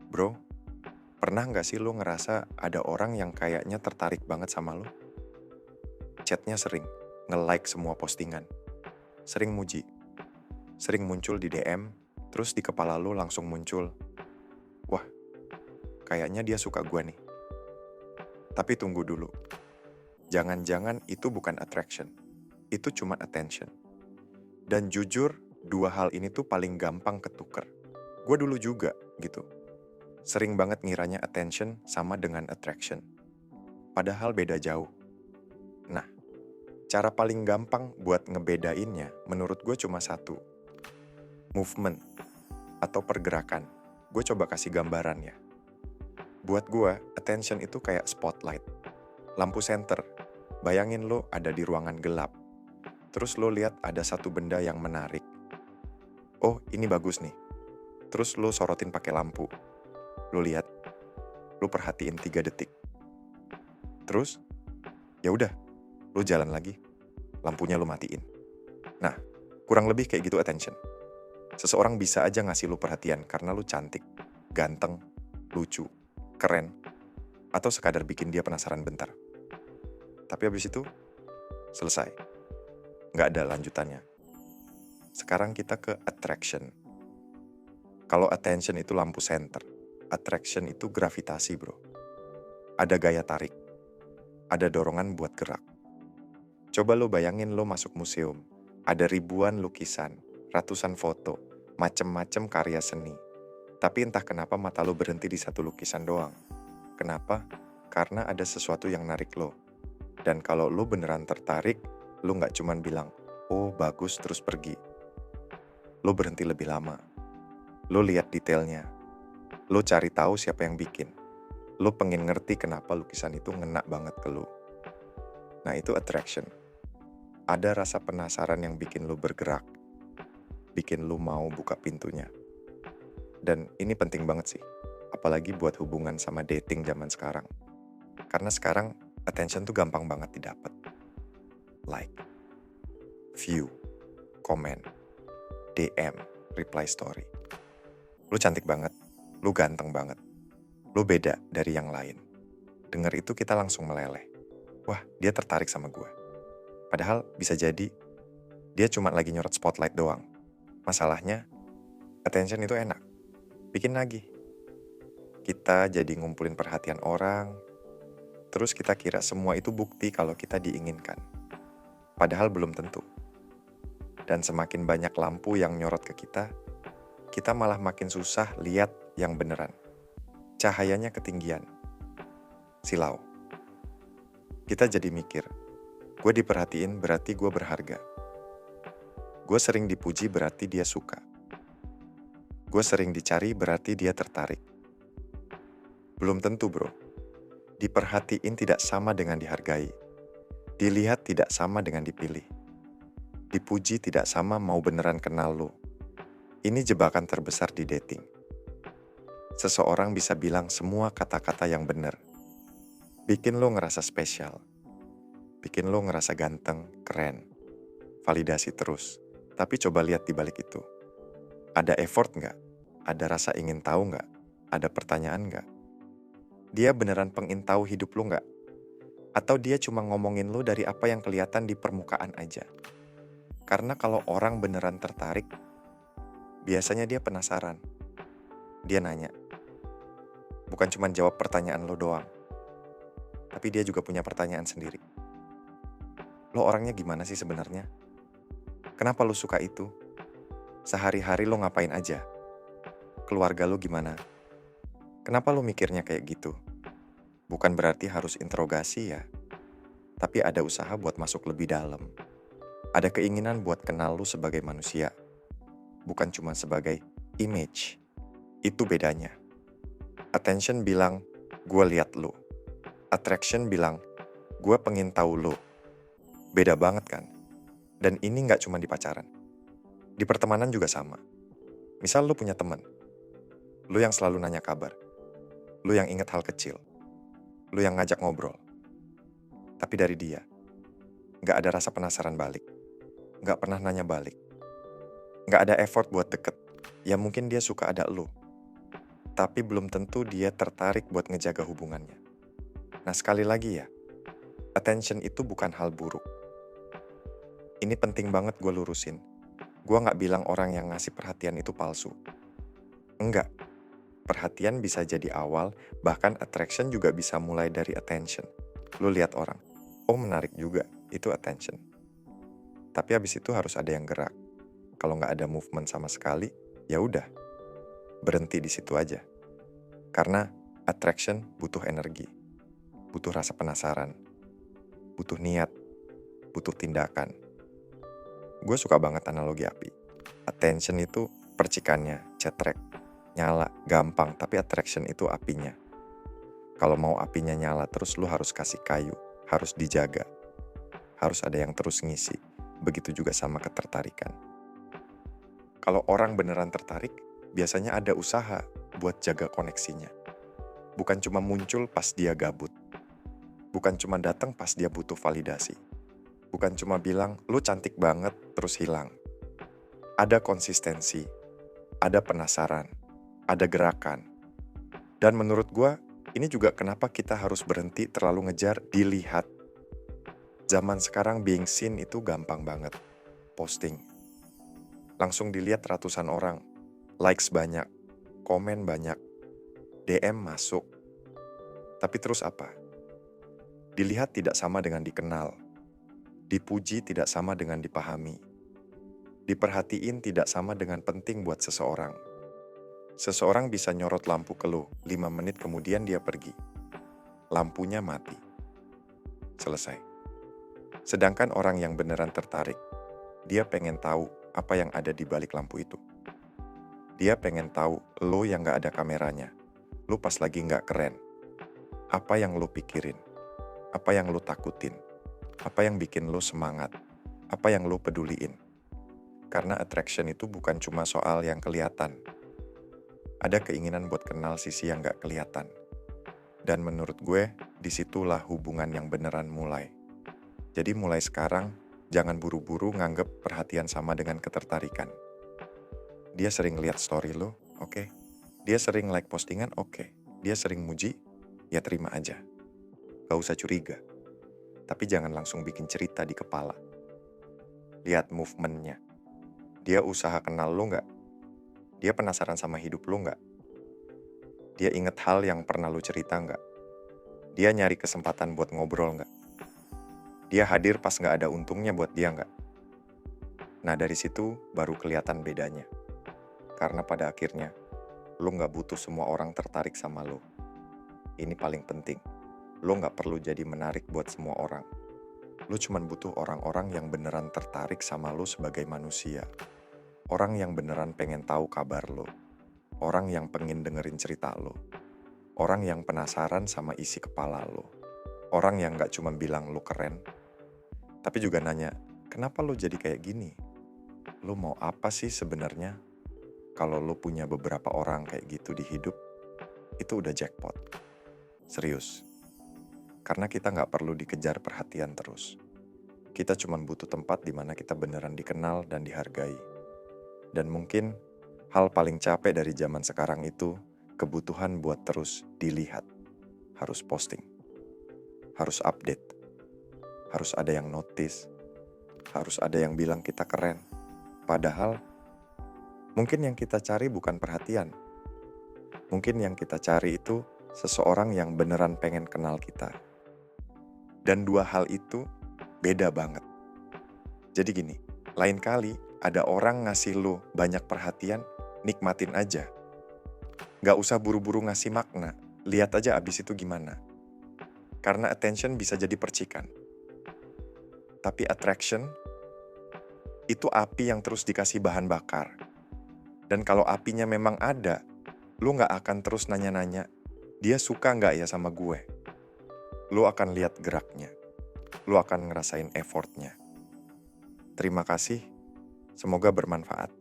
Bro, pernah nggak sih lo ngerasa ada orang yang kayaknya tertarik banget sama lo? Chatnya sering, nge-like semua postingan, sering muji, sering muncul di DM, terus di kepala lo langsung muncul, wah kayaknya dia suka gua nih. Tapi tunggu dulu, jangan-jangan itu bukan attraction, itu cuma attention. Dan jujur, dua hal ini tuh paling gampang ketuker. Gue dulu juga gitu, sering banget ngiranya attention sama dengan attraction. Padahal beda jauh. Nah, cara paling gampang buat ngebedainnya menurut gue cuma satu, movement atau pergerakan. Gue coba kasih gambaran ya. Buat gue, attention itu kayak spotlight, lampu senter. Bayangin lo ada di ruangan gelap, terus lo lihat ada satu benda yang menarik. Oh, ini bagus nih. Terus lo sorotin pakai lampu. Lo lihat, lo perhatiin 3 detik. Terus, ya udah, lo jalan lagi, lampunya lo matiin. Nah, kurang lebih kayak gitu attention. Seseorang bisa aja ngasih lu perhatian karena lu cantik, ganteng, lucu, keren, atau sekadar bikin dia penasaran bentar. Tapi habis itu, selesai. Nggak ada lanjutannya. Sekarang kita ke attraction. Kalau attention itu lampu senter, attraction itu gravitasi, bro. Ada gaya tarik, ada dorongan buat gerak. Coba lo bayangin lo masuk museum, ada ribuan lukisan, ratusan foto, macem-macem karya seni. Tapi entah kenapa mata lo berhenti di satu lukisan doang. Kenapa? Karena ada sesuatu yang narik lo. Dan kalau lo beneran tertarik, lo nggak cuman bilang, oh bagus terus pergi. Lo berhenti lebih lama. Lo lihat detailnya. Lo cari tahu siapa yang bikin. Lo pengen ngerti kenapa lukisan itu ngena banget ke lo. Nah itu attraction. Ada rasa penasaran yang bikin lo bergerak. Bikin lo mau buka pintunya. Dan ini penting banget sih. Apalagi buat hubungan sama dating zaman sekarang. Karena sekarang attention tuh gampang banget didapat. Like, view, komen, DM, reply story. Lu cantik banget, lu ganteng banget, lu beda dari yang lain. Dengar itu kita langsung meleleh. Wah, dia tertarik sama gue. Padahal bisa jadi dia cuma lagi nyorot spotlight doang. Masalahnya, attention itu enak. Bikin lagi. Kita jadi ngumpulin perhatian orang, terus kita kira semua itu bukti kalau kita diinginkan. Padahal belum tentu. Dan semakin banyak lampu yang nyorot ke kita malah makin susah lihat yang beneran. Cahayanya ketinggian. Silau. Kita jadi mikir, gue diperhatiin berarti gue berharga. Gue sering dipuji berarti dia suka. Gue sering dicari berarti dia tertarik. Belum tentu, bro. Diperhatiin tidak sama dengan dihargai. Dilihat tidak sama dengan dipilih. Dipuji tidak sama mau beneran kenal lo. Ini jebakan terbesar di dating. Seseorang bisa bilang semua kata-kata yang benar. Bikin lo ngerasa spesial. Bikin lo ngerasa ganteng, keren. Validasi terus. Tapi coba lihat di balik itu. Ada effort nggak? Ada rasa ingin tahu nggak? Ada pertanyaan nggak? Dia beneran pengen tahu hidup lo nggak? Atau dia cuma ngomongin lo dari apa yang kelihatan di permukaan aja? Karena kalau orang beneran tertarik, biasanya dia penasaran. Dia nanya. Bukan cuma jawab pertanyaan lo doang. Tapi dia juga punya pertanyaan sendiri. Lo orangnya gimana sih sebenarnya? Kenapa lo suka itu? Sehari-hari lo ngapain aja? Keluarga lo gimana? Kenapa lo mikirnya kayak gitu? Bukan berarti harus interogasi ya. Tapi ada usaha buat masuk lebih dalam. Ada keinginan buat kenal lo sebagai manusia. Bukan cuma sebagai image. Itu bedanya. Attention bilang, gue liat lo. Attraction bilang, gue pengen tahu lo. Beda banget kan? Dan ini gak cuma di pacaran. Di pertemanan juga sama. Misal lo punya teman. Lo yang selalu nanya kabar. Lo yang inget hal kecil. Lo yang ngajak ngobrol. Tapi dari dia, gak ada rasa penasaran balik. Gak pernah nanya balik. Gak ada effort buat deket. Ya mungkin dia suka ada lo. tapi belum tentu dia tertarik buat ngejaga hubungannya. Nah, sekali lagi ya, attention itu bukan hal buruk. Ini penting banget gue lurusin. Gue nggak bilang orang yang ngasih perhatian itu palsu. Enggak, perhatian bisa jadi awal, bahkan attraction juga bisa mulai dari attention. Lu lihat orang, oh menarik juga, itu attention. Tapi habis itu harus ada yang gerak. Kalau nggak ada movement sama sekali, ya udah, berhenti di situ aja. Karena attraction butuh energi, butuh rasa penasaran, butuh niat, butuh tindakan. Gue suka banget analogi api. Attention itu percikannya, cetrek, nyala, gampang, tapi attraction itu apinya. Kalau mau apinya nyala terus lu harus kasih kayu, harus dijaga, harus ada yang terus ngisi. Begitu juga sama ketertarikan. Kalau orang beneran tertarik, biasanya ada usaha buat jaga koneksinya. Bukan cuma muncul pas dia gabut. Bukan cuma datang pas dia butuh validasi. Bukan cuma bilang, lu cantik banget, terus hilang. Ada konsistensi, ada penasaran, ada gerakan. Dan menurut gua, ini juga kenapa kita harus berhenti terlalu ngejar dilihat. Zaman sekarang being seen itu gampang banget. Posting. Langsung dilihat ratusan orang. Likes banyak, komen banyak, DM masuk. Tapi terus apa? Dilihat tidak sama dengan dikenal. Dipuji tidak sama dengan dipahami. Diperhatiin tidak sama dengan penting buat seseorang. Seseorang bisa nyorot lampu ke lo, 5 menit kemudian dia pergi. Lampunya mati. Selesai. Sedangkan orang yang beneran tertarik, dia pengen tahu apa yang ada di balik lampu itu. Dia pengen tahu lo yang gak ada kameranya. Lo pas lagi gak keren. Apa yang lo pikirin? Apa yang lo takutin? Apa yang bikin lo semangat? Apa yang lo peduliin? Karena attraction itu bukan cuma soal yang kelihatan. Ada keinginan buat kenal sisi yang gak kelihatan. Dan menurut gue, disitulah hubungan yang beneran mulai. Jadi mulai sekarang, jangan buru-buru nganggep perhatian sama dengan ketertarikan. Dia sering lihat story lo, oke. Dia sering like postingan, oke. Dia sering muji, ya terima aja. Gak usah curiga. Tapi jangan langsung bikin cerita di kepala. Lihat movementnya. Dia usaha kenal lo gak? Dia penasaran sama hidup lo gak? Dia inget hal yang pernah lo cerita gak? Dia nyari kesempatan buat ngobrol gak? Dia hadir pas gak ada untungnya buat dia gak? Nah dari situ baru kelihatan bedanya. Karena pada akhirnya, lo gak butuh semua orang tertarik sama lo. Ini paling penting. Lo gak perlu jadi menarik buat semua orang. Lo cuma butuh orang-orang yang beneran tertarik sama lo sebagai manusia. Orang yang beneran pengen tahu kabar lo. Orang yang pengen dengerin cerita lo. Orang yang penasaran sama isi kepala lo. Orang yang gak cuma bilang lo keren, tapi juga nanya, kenapa lo jadi kayak gini? Lo mau apa sih sebenarnya? Kalau lo punya beberapa orang kayak gitu di hidup, itu udah jackpot. Serius. Karena kita gak perlu dikejar perhatian terus. Kita cuma butuh tempat di mana kita beneran dikenal dan dihargai. Dan mungkin hal paling capek dari zaman sekarang itu kebutuhan buat terus dilihat. Harus posting. Harus update. Harus ada yang notice. Harus ada yang bilang kita keren. Padahal mungkin yang kita cari bukan perhatian. Mungkin yang kita cari itu seseorang yang beneran pengen kenal kita. Dan dua hal itu beda banget. Jadi gini, lain kali ada orang ngasih lo banyak perhatian, nikmatin aja. Gak usah buru-buru ngasih makna, lihat aja abis itu gimana. Karena attention bisa jadi percikan. Tapi attraction, itu api yang terus dikasih bahan bakar. Dan kalau apinya memang ada, lu gak akan terus nanya-nanya, dia suka gak ya sama gue? Lu akan lihat geraknya. Lu akan ngerasain effortnya. Terima kasih, semoga bermanfaat.